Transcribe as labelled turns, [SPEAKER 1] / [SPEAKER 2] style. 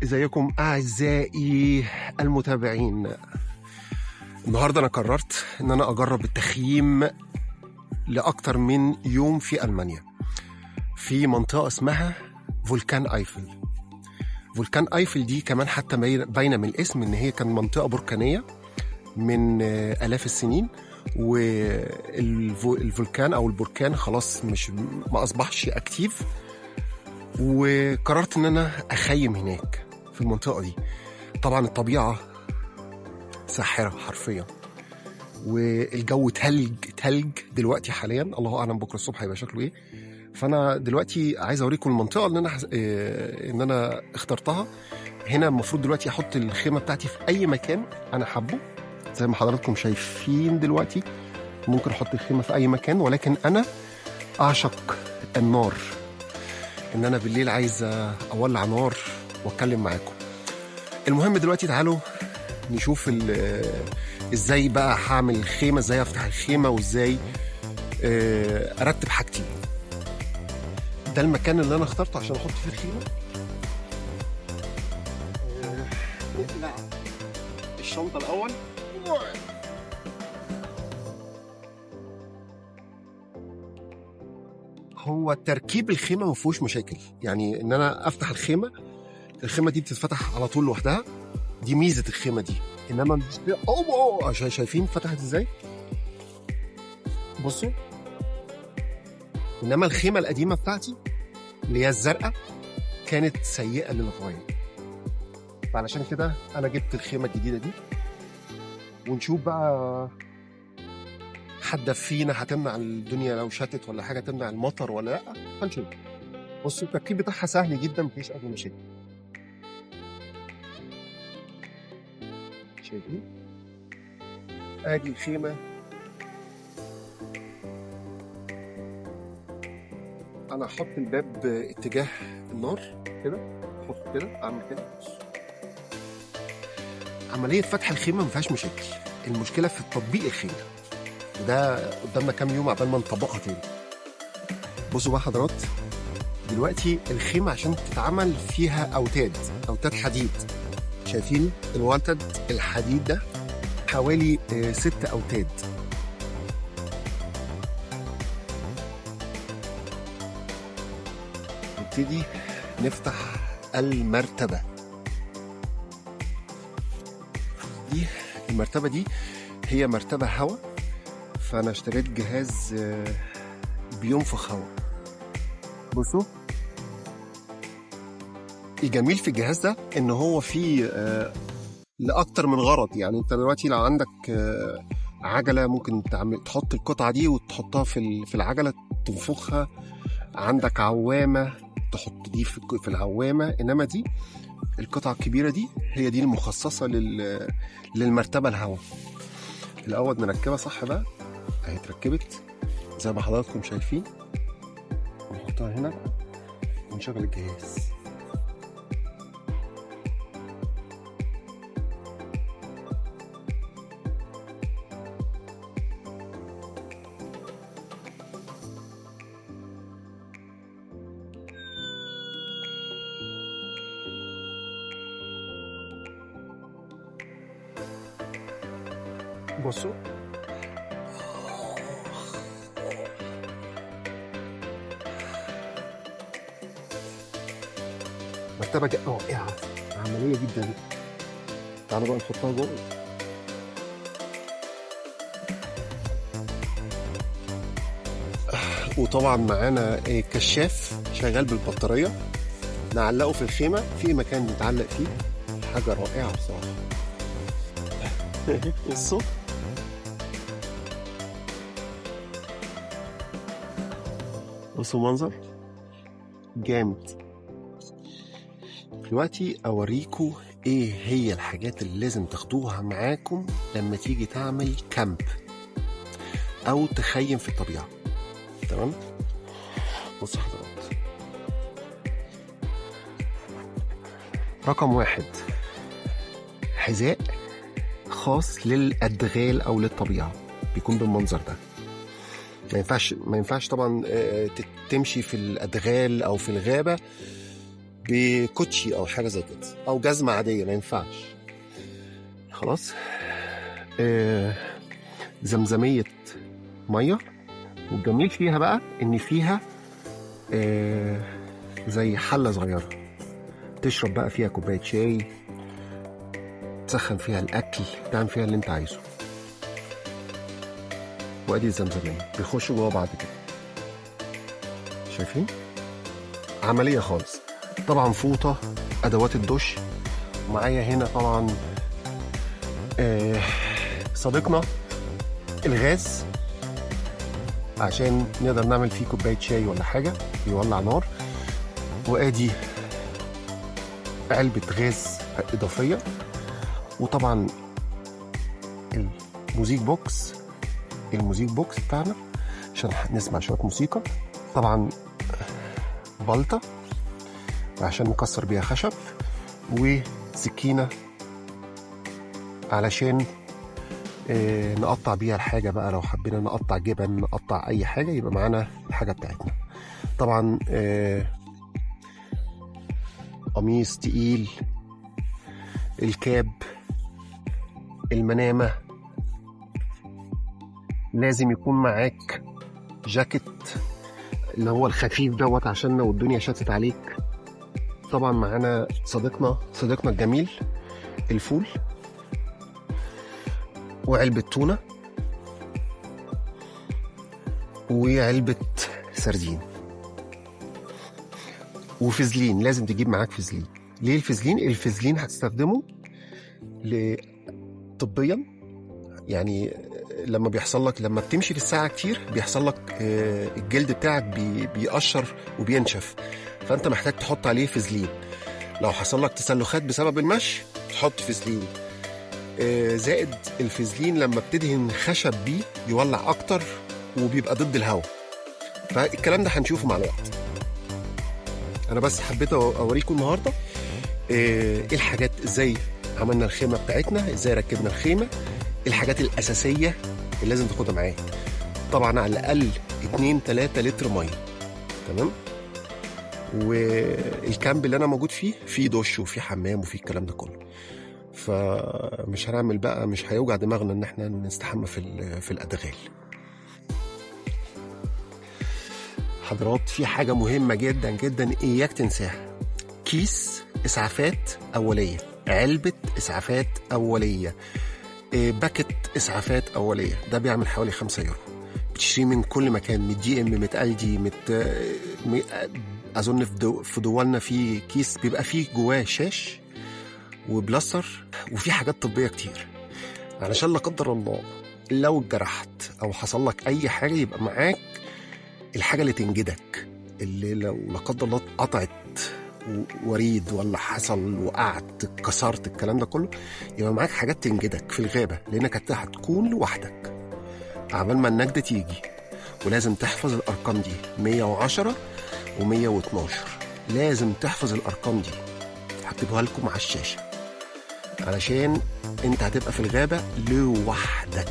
[SPEAKER 1] ازيكم اعزائي المتابعين. النهارده انا قررت ان انا اجرب التخييم لاكتر من يوم في المانيا، في منطقه اسمها فولكان ايفل. فولكان ايفل دي كمان حتى باينه من الاسم ان هي كان منطقه بركانيه من الاف السنين، والفولكان او البركان خلاص ما اصبحش اكتيف، وقررت ان انا اخيم هناك في المنطقه دي. طبعا الطبيعه ساحره حرفيا، والجو تلج دلوقتي حاليا، الله اعلم بكره الصبح هيبقى شكله ايه. فانا دلوقتي عايز اوريكم المنطقه اللي انا اخترتها. هنا المفروض دلوقتي احط الخيمه بتاعتي في اي مكان انا حابه، زي ما حضراتكم شايفين دلوقتي ممكن احط الخيمه في اي مكان، ولكن انا اعشق النار، ان انا بالليل عايز اولع نار واتكلم معاكم. المهم دلوقتي تعالوا نشوف ازاي بقى هعمل الخيمه، ازاي افتح الخيمه، وازاي ارتب حاجتي. ده المكان اللي انا اخترته عشان احط فيه الخيمه. نقلع الشنطه الاول. هو تركيب الخيمه ما فيهوش مشاكل، يعني ان انا افتح الخيمه دي بتتفتح على طول لوحدها، دي ميزه الخيمه دي. انما شايفين فتحت ازاي؟ بصوا. انما الخيمه القديمه بتاعتي اللي هي الزرقاء كانت سيئه للغايه، فعلشان كده انا جبت الخيمه الجديده دي. ونشوف بقى حد فينا هتمنع الدنيا لو شتت ولا حاجه، تمنع المطر ولا لا، هنشوف. بصوا التركيب بتاعها سهل جدا، مفيش اي مشاكل. شايفين؟ ادي الخيمه. انا هحط الباب اتجاه النار كده، احط كده، اعمل كده. عمليه فتح الخيمه ما فيهاش مشاكل، المشكله في تطبيق الخيمه، وده قدامنا كام يوم عبال ما نطبقها تاني. بصوا بقى حضرات، دلوقتي الخيمه عشان تتعمل فيها اوتاد حديد. شايفين الوتد الحديد ده حوالي 6 أوتاد. نبتدي نفتح المرتبة دي. المرتبة دي هي مرتبة هوا، فأنا اشتريت جهاز بينفخ هوا. بصوا الجميل في الجهاز ده ان هو فيه لأكتر من غرض. يعني انت دلوقتي لو عندك عجلة ممكن تحط القطعة دي وتحطها في العجلة تنفخها. عندك عوامة تحط دي في العوامة. انما دي القطعة الكبيرة دي هي دي المخصصة للمرتبة الهواء. الأول نركبها صح بقى. اهي اتركبت زي ما حضراتكم شايفين. نحطها هنا ونشغل الجهاز. بصوا مرتبة رائعة، عملية جدا. تعالوا بقى نحطها جوه. وطبعا معانا كشاف شغال بالبطارية، نعلقه في الخيمة في مكان نتعلق فيه. حاجة رائعة بصراحة. الصوت بصوا منظر جامد. دلوقتي اوريكم ايه هي الحاجات اللي لازم تاخدوها معاكم لما تيجي تعمل كامب او تخيم في الطبيعة. تمام؟ بصوا حضرات، رقم 1 حذاء خاص للأدغال او للطبيعة، بيكون بالمنظر ده. ما ينفعش طبعا تمشي في الأدغال او في الغابة بكوتشي او حاجه زي كده، او جزمه عاديه ما ينفعش. خلاص. زمزميه ميه، والجميل فيها بقى ان فيها زي حله صغيره تشرب بقى فيها كوبايه شاي، تسخن فيها الاكل، تعمل فيها اللي انت عايزه. وادي الزمزميه بيخشوا جوه بعض كده، شايفين؟ عمليه خالص. طبعا فوطه، ادوات الدش، ومعايا هنا طبعا صديقنا الغاز عشان نقدر نعمل فيه كوبايه شاي ولا حاجه يولع نار. وادي علبه غاز اضافيه، وطبعا الموزيك بوكس بتاعنا عشان نسمع شويه موسيقى. طبعا بلطه عشان نكسر بيها خشب، وسكينه علشان نقطع بيها الحاجه بقى، لو حبينا نقطع جبن، نقطع اي حاجه، يبقى معانا الحاجه بتاعتنا. طبعا قميص تقيل، الكاب، المنامه، لازم يكون معاك جاكيت اللي هو الخفيف دوت عشان لو الدنيا شتت عليك. طبعا معانا صديقنا الجميل الفول، وعلبة تونة، وعلبة سردين، وفازلين. لازم تجيب معاك فازلين. ليه الفازلين؟ الفازلين هتستخدمه طبيا، يعني لما بتمشي في الساعة كتير بيحصل لك الجلد بتاعك بيقشر وبينشف، فانت محتاج تحط عليه فازلين. لو حصل لك تسلخات بسبب المشي تحط فازلين. زائد الفازلين لما بتدهن خشب بيه يولع اكتر وبيبقى ضد الهواء، فالكلام ده هنشوفه مع الوقت. انا بس حبيت اوريكم النهارده ايه الحاجات، ازاي عملنا الخيمه بتاعتنا، ازاي ركبنا الخيمه، الحاجات الاساسيه اللي لازم تاخدها معاك. طبعا على الاقل 2-3 لتر ميه، تمام. والكامب اللي انا موجود فيه دش وفيه حمام وفيه الكلام ده كله، فمش هنعمل بقى، مش هيوجع دماغنا ان احنا نستحمى في الادغال. حضرات، في حاجه مهمه جدا جدا اياك تنساها: كيس اسعافات اوليه، علبه اسعافات اوليه، باكت اسعافات اوليه. ده بيعمل حوالي 5 يورو، بتشتريه من كل مكان، من دي ام، من الدي، اظن في دولنا في كيس بيبقى فيه جواه شاش وبلاستر، وفي حاجات طبيه كتير علشان لا قدر الله لو اتجرحت او حصل لك اي حاجه يبقى معاك الحاجه اللي تنجدك، اللي لو لا قدر الله اتقطعت وريد ولا حصل وقعت اتكسرت الكلام ده كله، يبقى معاك حاجات تنجدك في الغابه، لانك هتكون لوحدك عبال ما النجدة تيجي. ولازم تحفظ الارقام دي 110 و112، لازم تحفظ الارقام دي، هكتبها لكم على الشاشه علشان انت هتبقى في الغابه لوحدك.